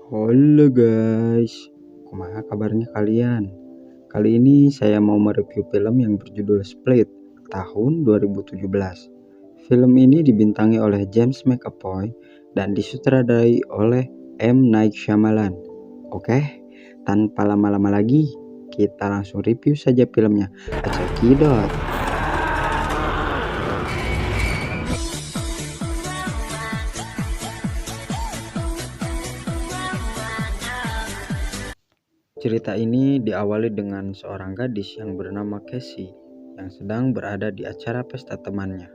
Halo guys, kumaha kabarnya kalian? Kali ini saya mau mereview film yang berjudul Split tahun 2017. Film ini dibintangi oleh James McAvoy dan disutradarai oleh M. Night Shyamalan. Oke, tanpa lama-lama lagi, kita langsung review saja filmnya. Cekidot. Cerita ini diawali dengan seorang gadis yang bernama Casey yang sedang berada di acara pesta temannya.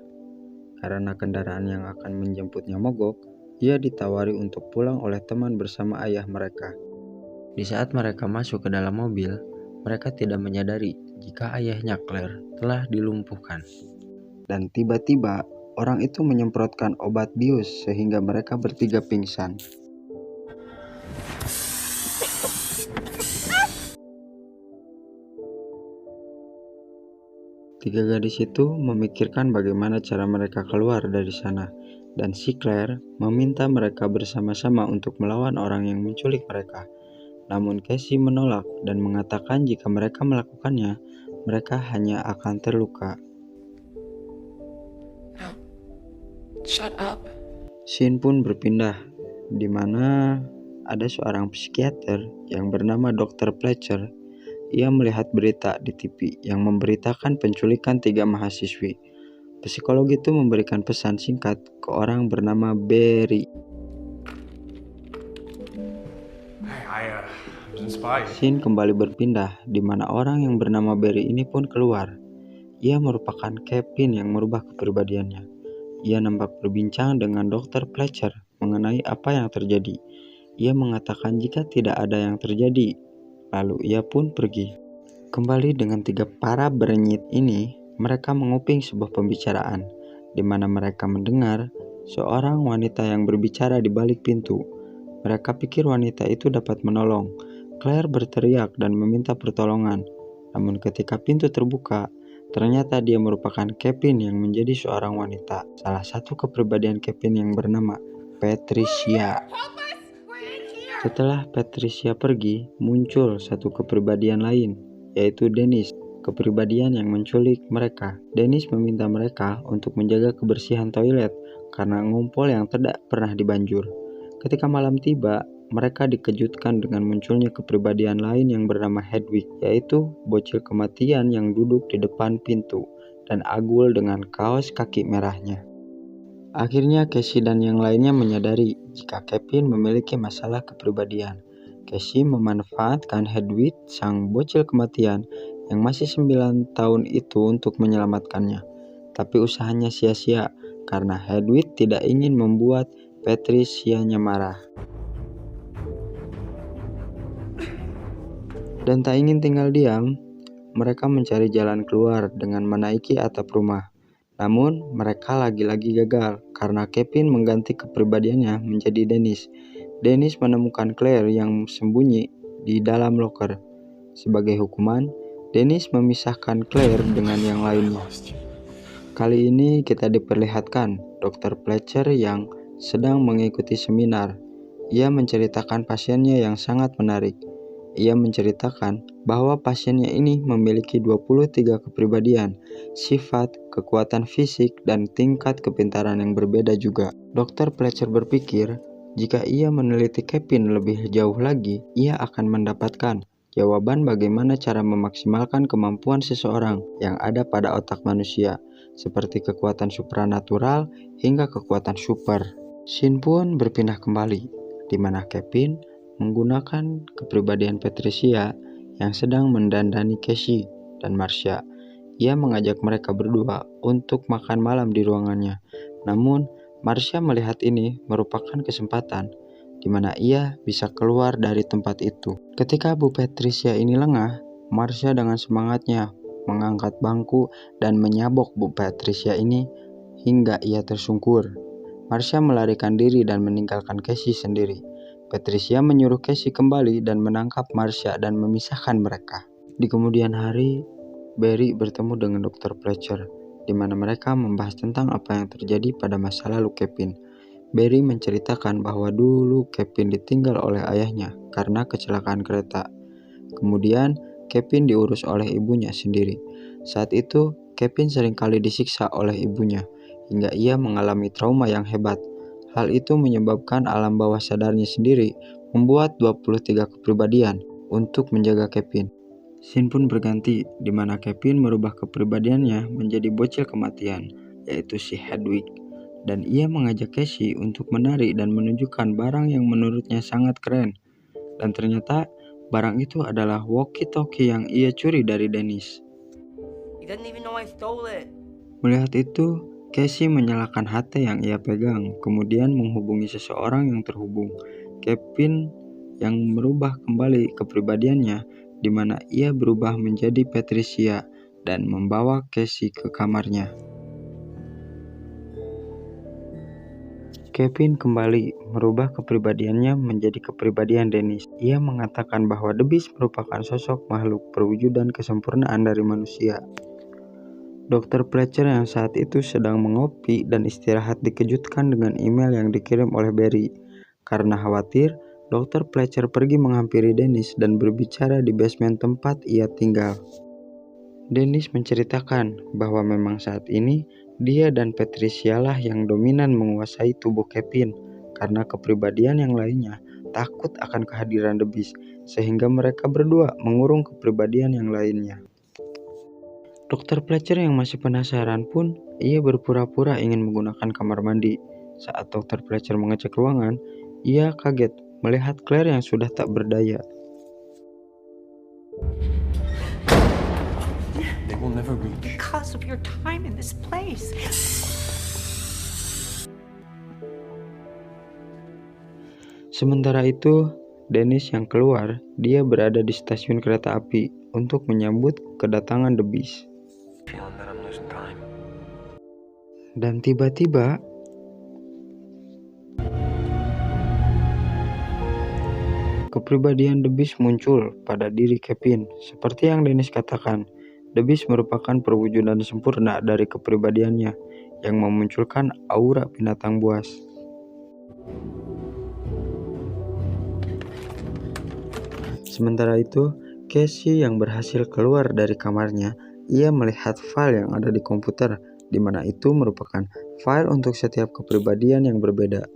Karena kendaraan yang akan menjemputnya mogok, ia ditawari untuk pulang oleh teman bersama ayah mereka. Di saat mereka masuk ke dalam mobil, mereka tidak menyadari jika ayahnya Claire telah dilumpuhkan. Dan tiba-tiba, orang itu menyemprotkan obat bius sehingga mereka bertiga pingsan. Tiga gadis itu memikirkan bagaimana cara mereka keluar dari sana, dan si Claire meminta mereka bersama-sama untuk melawan orang yang menculik mereka. Namun Casey menolak dan mengatakan jika mereka melakukannya, mereka hanya akan terluka. Shut up. Scene pun berpindah, di mana ada seorang psikiater yang bernama Dr. Fletcher. Ia melihat berita di TV yang memberitakan penculikan 3 mahasiswi. Psikolog itu memberikan pesan singkat ke orang bernama Barry. Scene kembali berpindah, di mana orang yang bernama Barry ini pun keluar. Ia merupakan Kevin yang merubah kepribadiannya. Ia nampak berbincang dengan Dr. Fletcher mengenai apa yang terjadi. Ia mengatakan jika tidak ada yang terjadi, lalu ia pun pergi. Kembali dengan 3 para berenyit ini, mereka menguping sebuah pembicaraan, di mana mereka mendengar seorang wanita yang berbicara di balik pintu. Mereka pikir wanita itu dapat menolong. Claire berteriak dan meminta pertolongan. Namun ketika pintu terbuka, ternyata dia merupakan Kevin yang menjadi seorang wanita. Salah satu kepribadian Kevin yang bernama Patricia. Setelah Patricia pergi, muncul satu kepribadian lain, yaitu Dennis, kepribadian yang menculik mereka. Dennis meminta mereka untuk menjaga kebersihan toilet karena ngumpul yang tidak pernah dibanjur. Ketika malam tiba, mereka dikejutkan dengan munculnya kepribadian lain yang bernama Hedwig, yaitu bocil kematian yang duduk di depan pintu dan agul dengan kaos kaki merahnya. Akhirnya Casey dan yang lainnya menyadari jika Kevin memiliki masalah kepribadian. Casey memanfaatkan Hedwig, sang bocil kematian yang masih 9 tahun itu untuk menyelamatkannya. Tapi usahanya sia-sia karena Hedwig tidak ingin membuat Patricia-nya marah. Dan tak ingin tinggal diam, mereka mencari jalan keluar dengan menaiki atap rumah. Namun, mereka lagi-lagi gagal karena Kevin mengganti kepribadiannya menjadi Dennis. Dennis menemukan Claire yang sembunyi di dalam loker. Sebagai hukuman, Dennis memisahkan Claire dengan yang lainnya. Kali ini kita diperlihatkan Dr. Fletcher yang sedang mengikuti seminar. Ia menceritakan pasiennya yang sangat menarik. Ia menceritakan bahwa pasiennya ini memiliki 23 kepribadian, sifat, kekuatan fisik, dan tingkat kepintaran yang berbeda juga. Dr. Fletcher berpikir, jika ia meneliti Kevin lebih jauh lagi, ia akan mendapatkan jawaban bagaimana cara memaksimalkan kemampuan seseorang yang ada pada otak manusia, seperti kekuatan supranatural hingga kekuatan super. Scene pun berpindah kembali, di mana Kevin menggunakan kepribadian Patricia yang sedang mendandani Casey dan Marcia. Ia mengajak mereka berdua untuk makan malam di ruangannya. Namun, Marcia melihat ini merupakan kesempatan di mana ia bisa keluar dari tempat itu. Ketika Bu Patricia ini lengah, Marcia dengan semangatnya mengangkat bangku dan menyabok Bu Patricia ini hingga ia tersungkur. Marcia melarikan diri dan meninggalkan Casey sendiri. Patricia menyuruh Casey kembali dan menangkap Marcia dan memisahkan mereka. Di kemudian hari, Barry bertemu dengan Dr. Fletcher, di mana mereka membahas tentang apa yang terjadi pada masa lalu Kevin. Barry menceritakan bahwa dulu Kevin ditinggal oleh ayahnya karena kecelakaan kereta. Kemudian Kevin diurus oleh ibunya sendiri. Saat itu Kevin seringkali disiksa oleh ibunya hingga ia mengalami trauma yang hebat. Hal itu menyebabkan alam bawah sadarnya sendiri membuat 23 kepribadian untuk menjaga Kevin. Scene pun berganti di mana Kevin merubah kepribadiannya menjadi bocil kematian, yaitu si Hedwig. Dan ia mengajak Casey untuk menari dan menunjukkan barang yang menurutnya sangat keren. Dan ternyata barang itu adalah walkie-talkie yang ia curi dari Dennis. He doesn't even know I stole it. Melihat itu, Casey menyalakan HT yang ia pegang, kemudian menghubungi seseorang yang terhubung. Kevin yang merubah kembali kepribadiannya, di mana ia berubah menjadi Patricia dan membawa Casey ke kamarnya. Kevin kembali merubah kepribadiannya menjadi kepribadian Dennis. Ia mengatakan bahwa The Beast merupakan sosok makhluk perwujudan kesempurnaan dari manusia. Dr. Fletcher yang saat itu sedang mengopi dan istirahat dikejutkan dengan email yang dikirim oleh Barry. Karena khawatir, Dr. Fletcher pergi menghampiri Dennis dan berbicara di basement tempat ia tinggal. Dennis menceritakan bahwa memang saat ini dia dan Patricia lah yang dominan menguasai tubuh Kevin karena kepribadian yang lainnya takut akan kehadiran The Beast, sehingga mereka berdua mengurung kepribadian yang lainnya. Dr. Fletcher yang masih penasaran pun, ia berpura-pura ingin menggunakan kamar mandi. Saat Dr. Fletcher mengecek ruangan, ia kaget melihat Claire yang sudah tak berdaya. They will never reach. Because of your time in this place. Sementara itu, Dennis yang keluar, dia berada di stasiun kereta api untuk menyambut kedatangan The Beast. Feeling that I'm losing time. Dan tiba-tiba, kepribadian The Beast muncul pada diri Kevin. Seperti yang Dennis katakan, The Beast merupakan perwujudan sempurna dari kepribadiannya yang memunculkan aura binatang buas. Sementara itu, Casey yang berhasil keluar dari kamarnya, ia melihat file yang ada di komputer, di mana itu merupakan file untuk setiap kepribadian yang berbeda.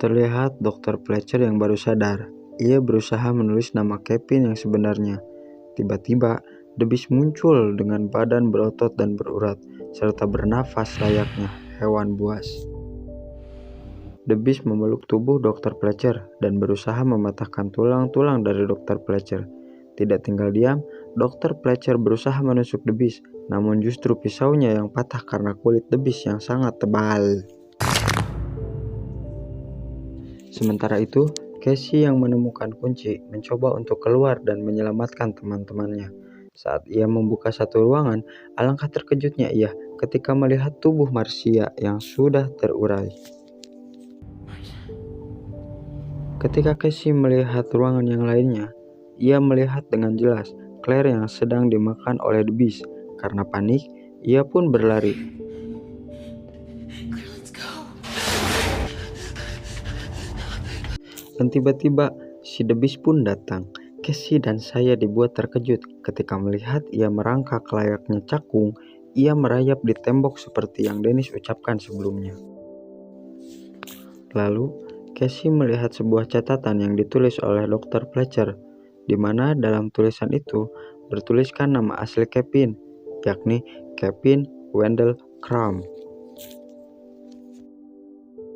Terlihat Dr. Fletcher yang baru sadar. Ia berusaha menulis nama Kevin yang sebenarnya. Tiba-tiba, The Beast muncul dengan badan berotot dan berurat, serta bernafas layaknya hewan buas. The Beast memeluk tubuh Dr. Fletcher dan berusaha mematahkan tulang-tulang dari Dr. Fletcher. Tidak tinggal diam, Dr. Fletcher berusaha menusuk The Beast, namun justru pisaunya yang patah karena kulit The Beast yang sangat tebal. Sementara itu, Casey yang menemukan kunci mencoba untuk keluar dan menyelamatkan teman-temannya. Saat ia membuka satu ruangan, alangkah terkejutnya ia ketika melihat tubuh Marcia yang sudah terurai. Ketika Casey melihat ruangan yang lainnya, ia melihat dengan jelas Claire yang sedang dimakan oleh The Beast. Karena panik, ia pun berlari. Dan tiba-tiba, si The Beast pun datang. Casey dan saya dibuat terkejut ketika melihat ia merangkak layaknya cakung. Ia merayap di tembok seperti yang Dennis ucapkan sebelumnya. Lalu, Casey melihat sebuah catatan yang ditulis oleh Dr. Fletcher, di mana dalam tulisan itu bertuliskan nama asli Kevin, yakni Kevin Wendell Crumb.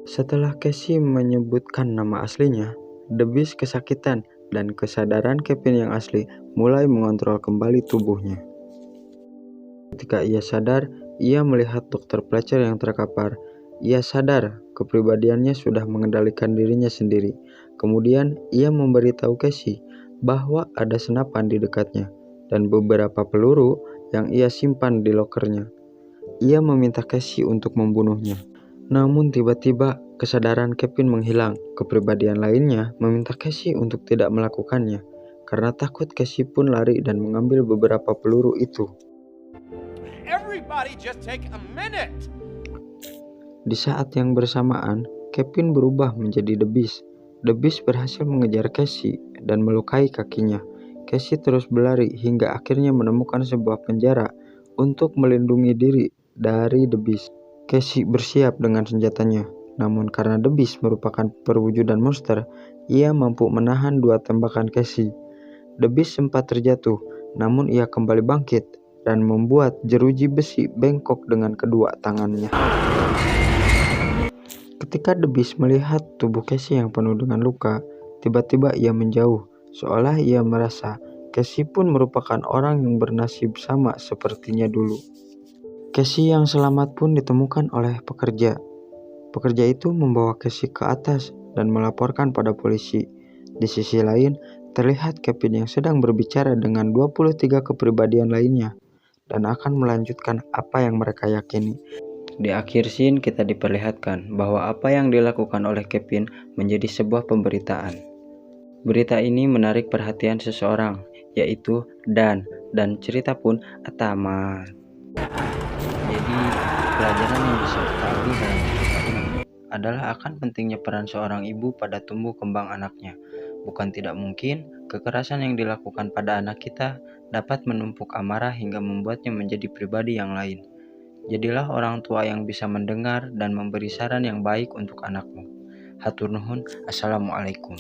Setelah Casey menyebutkan nama aslinya, The Beast kesakitan dan kesadaran Kevin yang asli mulai mengontrol kembali tubuhnya. Ketika ia sadar, ia melihat Dr. Fletcher yang terkapar. Ia sadar kepribadiannya sudah mengendalikan dirinya sendiri. Kemudian ia memberitahu Casey bahwa ada senapan di dekatnya dan beberapa peluru yang ia simpan di lokernya. Ia meminta Casey untuk membunuhnya. Namun tiba-tiba kesadaran Kevin menghilang. Kepribadian lainnya meminta Casey untuk tidak melakukannya. Karena takut, Casey pun lari dan mengambil beberapa peluru itu. Everybody just take a minute. Di saat yang bersamaan, Kevin berubah menjadi The Beast. The Beast berhasil mengejar Casey dan melukai kakinya. Casey terus berlari hingga akhirnya menemukan sebuah penjara untuk melindungi diri dari The Beast. Casey bersiap dengan senjatanya, namun karena The Beast merupakan perwujudan monster, ia mampu menahan 2 tembakan Casey. The Beast sempat terjatuh, namun ia kembali bangkit dan membuat jeruji besi bengkok dengan kedua tangannya. Ketika The Beast melihat tubuh Casey yang penuh dengan luka, tiba-tiba ia menjauh, seolah ia merasa Casey pun merupakan orang yang bernasib sama sepertinya dulu. Casey yang selamat pun ditemukan oleh pekerja. Pekerja itu membawa Casey ke atas dan melaporkan pada polisi. Di sisi lain, terlihat Kevin yang sedang berbicara dengan 23 kepribadian lainnya dan akan melanjutkan apa yang mereka yakini. Di akhir scene kita diperlihatkan bahwa apa yang dilakukan oleh Kevin menjadi sebuah pemberitaan. Berita ini menarik perhatian seseorang, yaitu Dan cerita pun tamat. Jadi pelajaran yang bisa kita ambil dalam cerita ini adalah akan pentingnya peran seorang ibu pada tumbuh kembang anaknya. Bukan tidak mungkin kekerasan yang dilakukan pada anak kita dapat menumpuk amarah hingga membuatnya menjadi pribadi yang lain. Jadilah orang tua yang bisa mendengar dan memberi saran yang baik untuk anakmu. Hatur nuhun. Assalamualaikum.